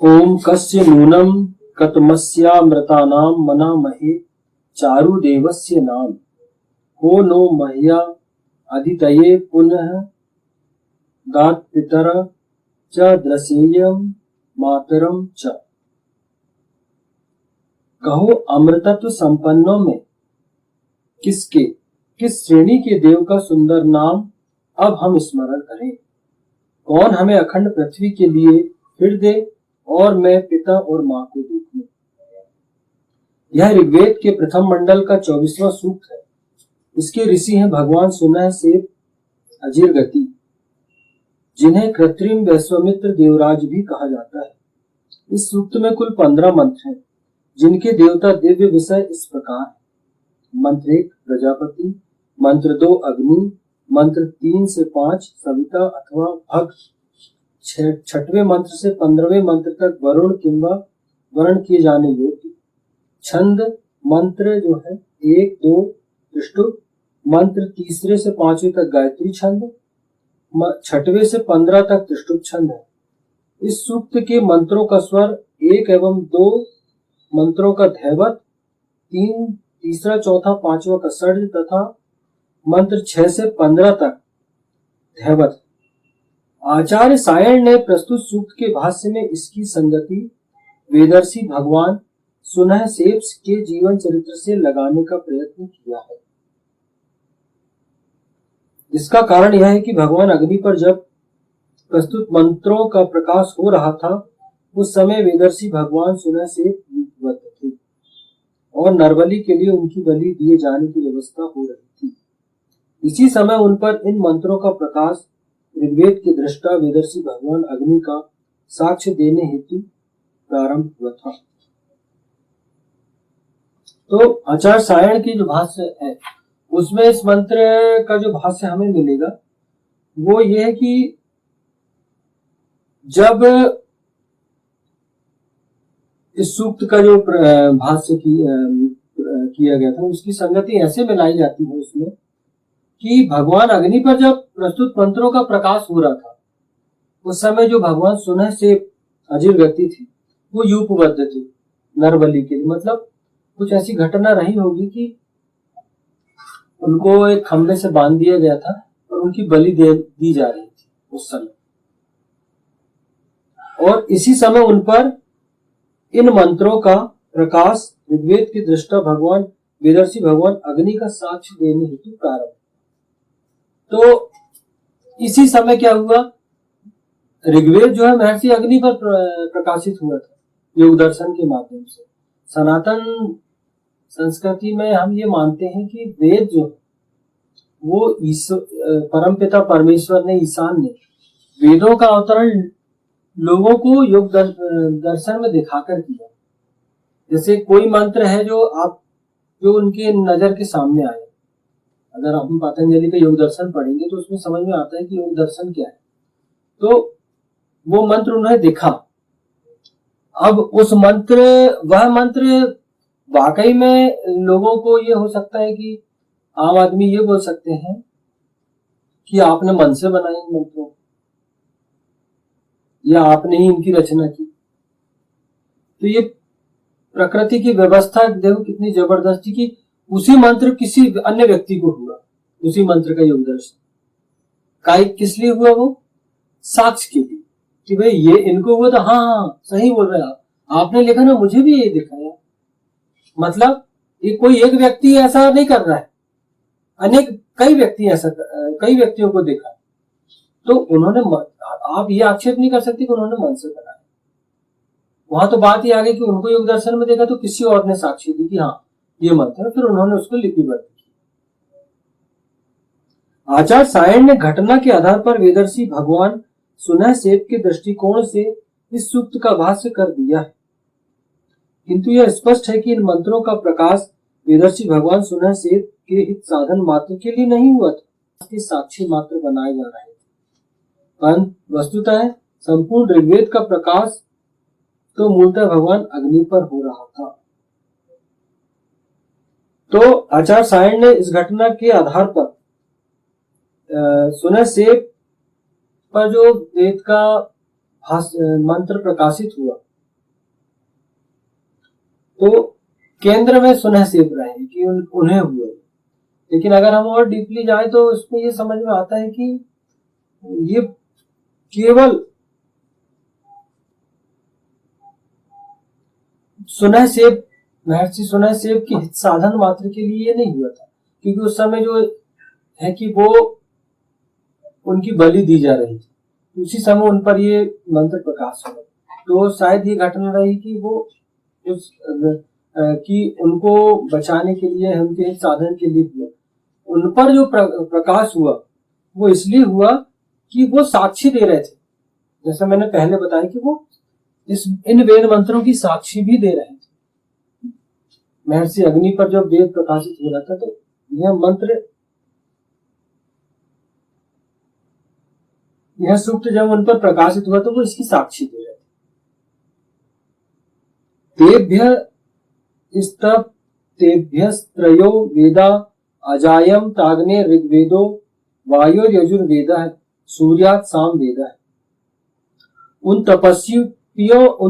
ओम कस्य नूनम कतमस्यामृतानां मनामहे चारुदेवस्य नाम हो नो मह्या अदितये पुनः दात पितर च द्रसेयं मातरम च। कहो अमृतत्व संपन्नों में किस श्रेणी के देव का सुंदर नाम अब हम स्मरण करें। कौन हमें अखंड पृथ्वी के लिए फिर दे और मैं पिता और मां को देखूं। यह ऋग्वेद के प्रथम मंडल का 24वां सूक्त है। इसके ऋषि हैं भगवान सुनह से अजीर गति, जिन्हें कृत्रिम वैश्वामित्र देवराज भी कहा जाता है। इस सूक्त में कुल 15 मंत्र हैं, जिनके देवता दिव्य विषय इस प्रकार है। मंत्र 1 प्रजापति, मंत्र 2 अग्नि, मंत्र 3 से 5 सविता अथवा भग, 6वें मंत्र से 15वें मंत्र तक वरुण किंवा वर्ण किए जाने योग्य। छंद मंत्र जो है 1 2 त्रिष्टुप, मंत्र 3 से 5 तक गायत्री छंद, 6वें से 15 तक त्रिष्टुप छंद है। इस सूक्त के मंत्रों का स्वर 1 एवं 2 मंत्रों का धैवत, 3 तीसरा चौथा पांचवा का षड्ज तथा मंत्र 6 से 15 तक धैवत। आचार्य सायण ने प्रस्तुत सूक्त के भाष्य में इसकी संगति वेदर्षि भगवान सुनह सेप के जीवन चरित्र से लगाने का प्रयत्न किया है। इसका कारण यह है कि भगवान अग्नि पर जब प्रस्तुत मंत्रों का प्रकाश हो रहा था, उस समय वेदर्षि भगवान सुनह सेप युगवत थे और नरबलि के लिए उनकी बलि दिए जाने की व्यवस्था हो रही थी। इसी समय उन पर इन मंत्रों का प्रकाश ऋग्वेद के दृष्टा वेदर्षि भगवान अग्नि का साक्ष्य देने हेतु प्रारंभ हुआ था। तो आचार्य सायण की जो भाष्य है उसमें इस मंत्र का जो भाष्य हमें मिलेगा वो ये है कि जब इस सूक्त का जो भाष्य किया गया था उसकी संगति ऐसे मिलाई जाती है उसमें कि भगवान अग्नि पर जब प्रस्तुत मंत्रों का प्रकाश हो रहा था, उस समय जो भगवान सुनह से अजीर गति थी वो यूपबद्ध थी नरबलि के लिए। मतलब कुछ ऐसी घटना रही होगी कि उनको एक खंभे से बांध दिया गया था और उनकी बलि दी जा रही थी उस समय, और इसी समय उन पर इन मंत्रों का प्रकाश ऋग्वेद के दृष्टा भगवान वेदर्षि भगवान अग्नि का साक्ष्य देने हेतु प्रारंभ। तो इसी समय क्या हुआ, ऋग्वेद जो है महर्षि अग्नि पर प्रकाशित हुआ था योग दर्शन के माध्यम से। सनातन संस्कृति में हम ये मानते हैं कि वेद जो वो परमपिता परमेश्वर ने, ईशान ने वेदों का अवतरण लोगों को योग दर्शन में दिखाकर किया। जैसे कोई मंत्र है जो उनके नजर के सामने आए, अगर हम पतंजलि का योग दर्शन पढ़ेंगे तो उसमें समझ में आता है कि योग दर्शन क्या है। तो वो मंत्र उन्हें दिखा। अब वह मंत्र वाकई में लोगों को ये हो सकता है कि आम आदमी ये बोल सकते हैं कि आपने मन से बनाई इन मंत्रों या आपने ही इनकी रचना की। तो ये प्रकृति की व्यवस्था देखो कितनी जबरदस्ती की। उसी मंत्र किसी अन्य व्यक्ति को हुआ, उसी मंत्र का योग दर्शन किस लिए हुआ, वो साक्ष्य के लिए कि भाई ये इनको हुआ था। हाँ सही बोल रहे हैं आपने लिखा ना, मुझे भी ये दिखाया। मतलब ये कोई एक व्यक्ति ऐसा नहीं कर रहा है, कई व्यक्तियों को देखा। तो उन्होंने, आप ये आक्षेप नहीं कर सकते कि उन्होंने मन से बनाया। वहां तो बात ही आ गई कि उनको योग दर्शन में देखा तो किसी और ने साक्षी दी कि हाँ ये मंत्र, फिर उन्होंने उसको लिपिबद्ध किया। आचार्य सायण ने घटना के आधार पर वेदर्षि भगवान सुनह सेप के दृष्टिकोण से इस सूक्त का भाष्य कर दिया है, किंतु यह स्पष्ट है कि इन मंत्रों का प्रकाश वेदर्षि भगवान सुनह सेप के हित साधन मात्र के लिए नहीं हुआ था, इसके साक्षी मात्र बनाए जा रहे थे। परंतु वस्तुतः संपूर्ण ऋग्वेद का प्रकाश तो मूलतः भगवान अग्नि पर हो रहा था। तो आचार्य सायण ने इस घटना के आधार पर सुनह सेप पर जो वेद का मंत्र प्रकाशित हुआ तो केंद्र में सुनह सेब रहे कि उन्हें हुए। लेकिन अगर हम और डीपली जाएं तो इसमें ये समझ में आता है कि ये केवल सुनह सेब, महर्षि सुनह सेब की हित साधन मात्र के लिए ये नहीं हुआ था, क्योंकि उस समय जो है कि वो उनकी बलि दी जा रही थी, उसी समय उन पर ये मंत्र प्रकाश हुआ। तो शायद ये घटना रही कि वो उस कि उनको बचाने के लिए, उनके हित साधन के लिए हुआ। उन पर जो प्रकाश हुआ वो इसलिए हुआ कि वो साक्षी दे रहे थे, जैसा मैंने पहले बताया कि वो इन वेद मंत्रों की साक्षी भी दे रहे थे। महर्षि अग्नि पर जब वेद प्रकाशित हो रहा था तो यह मंत्र, यह सूक्त जब उन पर प्रकाशित हुआ तो वो इसकी साक्षी दे रहे थे। तेभ्यस्त्रयो वेदा अजायम ताग्ने ऋग्वेदो वायुर्यजुर्वेदा सूर्यात् सामवेदा। उन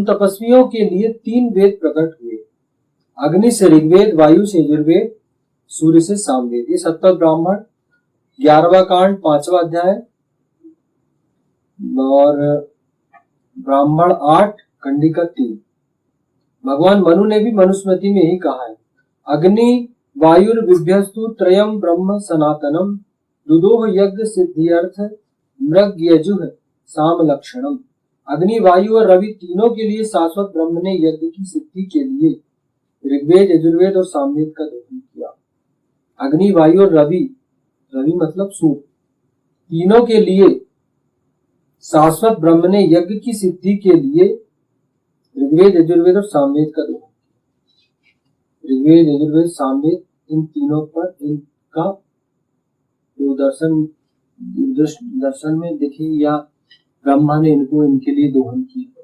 तपस्वियों के लिए 3 वेद प्रकट हुए, अग्नि से ऋग्वेद, वायु से यजुर्वेद, सूर्य से सामवेद। ये सप्तम ब्राह्मण 11वां कांड 5वां अध्याय और ब्राह्मण 8 कंडिका 3। भगवान मनु ने भी मनुस्मृति में ही कहा है, अग्नि वायुर्विभ्यस्तु त्रयम् ब्रह्म सनातनम दुदोह यज्ञ सिद्ध्यर्थ मृग यजुः साम लक्षणम। अग्नि, वायु और रवि तीनों के लिए शाश्वत ब्रह्म ने यज्ञ की सिद्धि के लिए ऋग्वेद, यजुर्वेद और सामवेद का दोहन किया। अग्नि, वायु और रवि, रवि मतलब सूर्य, तीनों के लिए शाश्वत ब्रह्म ने यज्ञ की सिद्धि के लिए ऋग्वेद, यजुर्वेद और सामवेद का दोहन। ऋग्वेद, यजुर्वेद, सामवेद, इन तीनों पर इनका जो दर्शन में देखे या ब्रह्मा ने इनको इनके लिए दोहन किया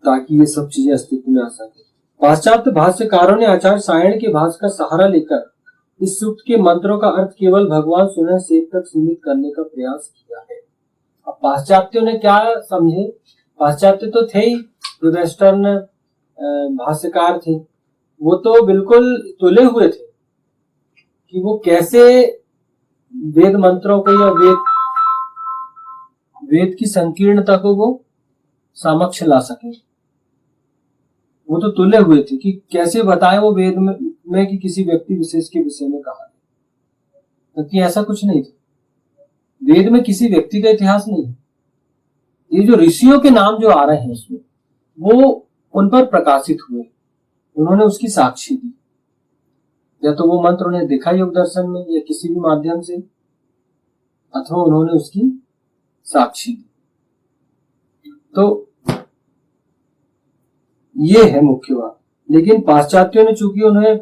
ताकि ये सब चीजें अस्तित्व में आ सके। पाश्चात्य भाष्यकारों ने आचार्य सायण के भाष्य का सहारा लेकर इस सूक्त के मंत्रों का अर्थ केवल भगवान सुनह सेब तक सीमित करने का प्रयास किया है। अब पाश्चात्यों ने क्या समझे, पाश्चात्य तो थे ही, जो वेस्टर्न भाष्यकार थे, वो तो बिल्कुल तुले हुए थे कि वो कैसे वेद मंत्रों को या वेद की संकीर्णता को वो समक्ष ला सके। वो तो तुले हुए थे कि कैसे बताए वो वेद में कि किसी व्यक्ति विशेष के विषय में कहा है, क्योंकि ऐसा कुछ नहीं था। वेद में किसी व्यक्ति का इतिहास नहीं है। ये जो ऋषियों के नाम जो आ रहे हैं इसमें, वो उन पर प्रकाशित हुए, उन्होंने उसकी साक्षी दी। या तो वो मंत्र उन्हें दिखा योग दर्शन में या किसी भी माध्यम से, अथवा उन्होंने उसकी साक्षी दी। तो ये है मुख्य बात। लेकिन पाश्चात्यों ने चूंकि उन्हें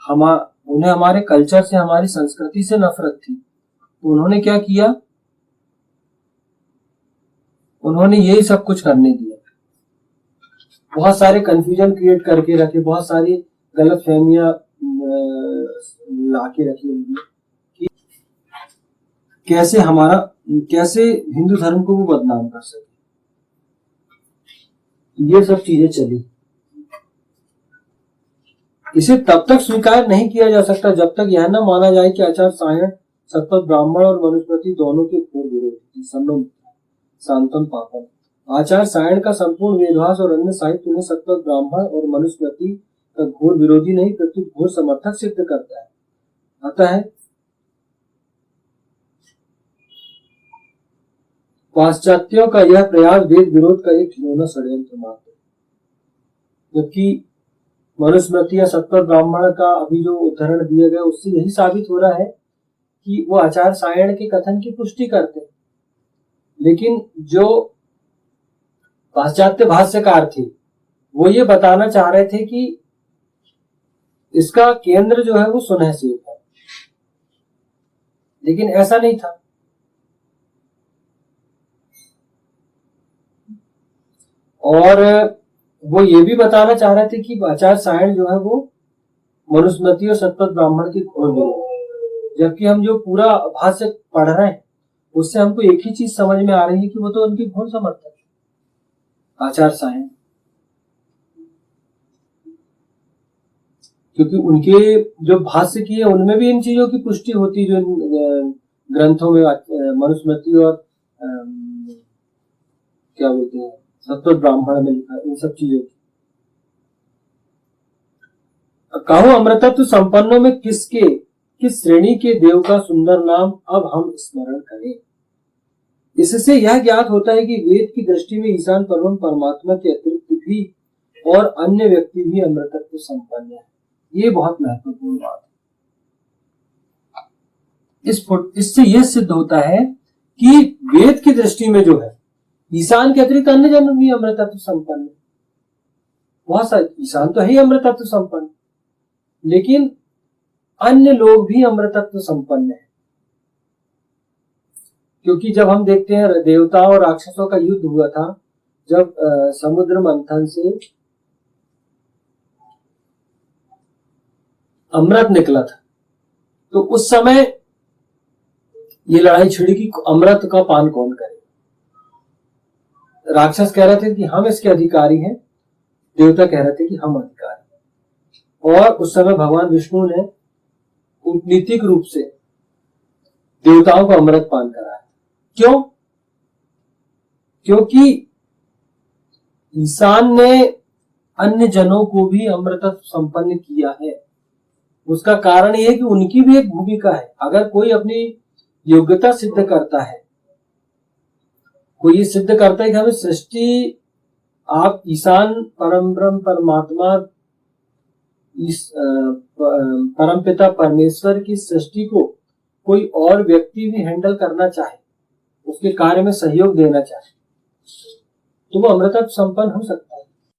हमारे कल्चर से, हमारी संस्कृति से नफरत थी, तो उन्होंने क्या किया, उन्होंने यही सब कुछ करने दिया। बहुत सारे कंफ्यूजन क्रिएट करके रखे, बहुत सारी गलत फहमियां लाके रखी उनकी कि कैसे हिंदू धर्म को वो बदनाम कर सके। ये सब चीजें चली। इसे तब तक स्वीकार नहीं किया जा सकता जब तक यह न माना जाए कि आचार्य सायण सतपथ ब्राह्मण और मनुस्मृति दोनों के घोर विरोधी शांतम पापम। आचार्य सायण का संपूर्ण वेदभास और अन्य साहित्य उन्हें सतपथ ब्राह्मण और मनुस्मृति का घोर विरोधी नहीं प्रत्युत घोर समर्थक सिद्ध करता है। अतः पाश्चात्यों का यह प्रयास वेद विरोध का एक घिनौना षड्यंत्र मात्र है। जबकि मनुस्मृति या सतपथ ब्राह्मण का अभी जो उदाहरण दिया गया उससे यही साबित हो रहा है कि वो आचार्य सायण के कथन की पुष्टि करते हैं। लेकिन जो पाश्चात्य भाष्यकार थे वो ये बताना चाह रहे थे कि इसका केंद्र जो है वो सुनह सेब है, लेकिन ऐसा नहीं था। और वो ये भी बताना चाह रहे थे कि आचार्य सायण जो है वो मनुस्मृति और सतपथ ब्राह्मण की घोर विरोध। जबकि हम जो पूरा भाष्य पढ़ रहे हैं उससे हमको एक ही चीज समझ में आ रही है कि वो तो उनकी घोर समर्थक है। आचार्य सायं, क्योंकि उनके जो भाष्य किए उनमें भी इन चीजों की पुष्टि होती, जो ग्रंथों में मनुस्मृति और क्या बोलते हैं सत्व ब्राह्मण में लिखा, इन सब चीजों की। कहो अमृतत्व संपन्नों में किसके किस श्रेणी के देव का सुंदर नाम अब हम स्मरण करें। इससे यह ज्ञात होता है कि वेद की दृष्टि में ईशान परम परमात्मा के अतिरिक्त भी और अन्य व्यक्ति भी अमृतत्व संपन्न है। ये बहुत महत्वपूर्ण बात है। इससे यह सिद्ध होता है कि वेद की दृष्टि में जो है ईशान के अतिरिक्त अन्य जन भी अमृतत्व संपन्न है। बहुत सारे, ईशान तो है ही अमृतत्व संपन्न, लेकिन अन्य लोग भी अमृतत्व संपन्न है। क्योंकि जब हम देखते हैं देवताओं और राक्षसों का युद्ध हुआ था, जब समुद्र मंथन से अमृत निकला था, तो उस समय ये लड़ाई छिड़ी कि अमृत का पान कौन करे। राक्षस कह रहे थे कि हम इसके अधिकारी हैं, देवता कह रहे थे कि हम अधिकारी। और उस समय भगवान विष्णु ने कूटनीतिक रूप से देवताओं को अमृत पान कराया। क्यों? क्योंकि ईशान ने अन्य जनों को भी अमृतत्व संपन्न किया है। उसका कारण यह है कि उनकी भी एक भूमिका है। अगर कोई अपनी योग्यता सिद्ध करता है, कोई ये सिद्ध करता है कि हमें सृष्टि, आप ईशान परम ब्रह्म परमात्मा इस परमपिता परमेश्वर की सृष्टि को कोई और व्यक्ति भी हैंडल करना चाहे, उसके कार्य में सहयोग देना चाहे, तो वो अमृतत्व संपन्न हो सकता है।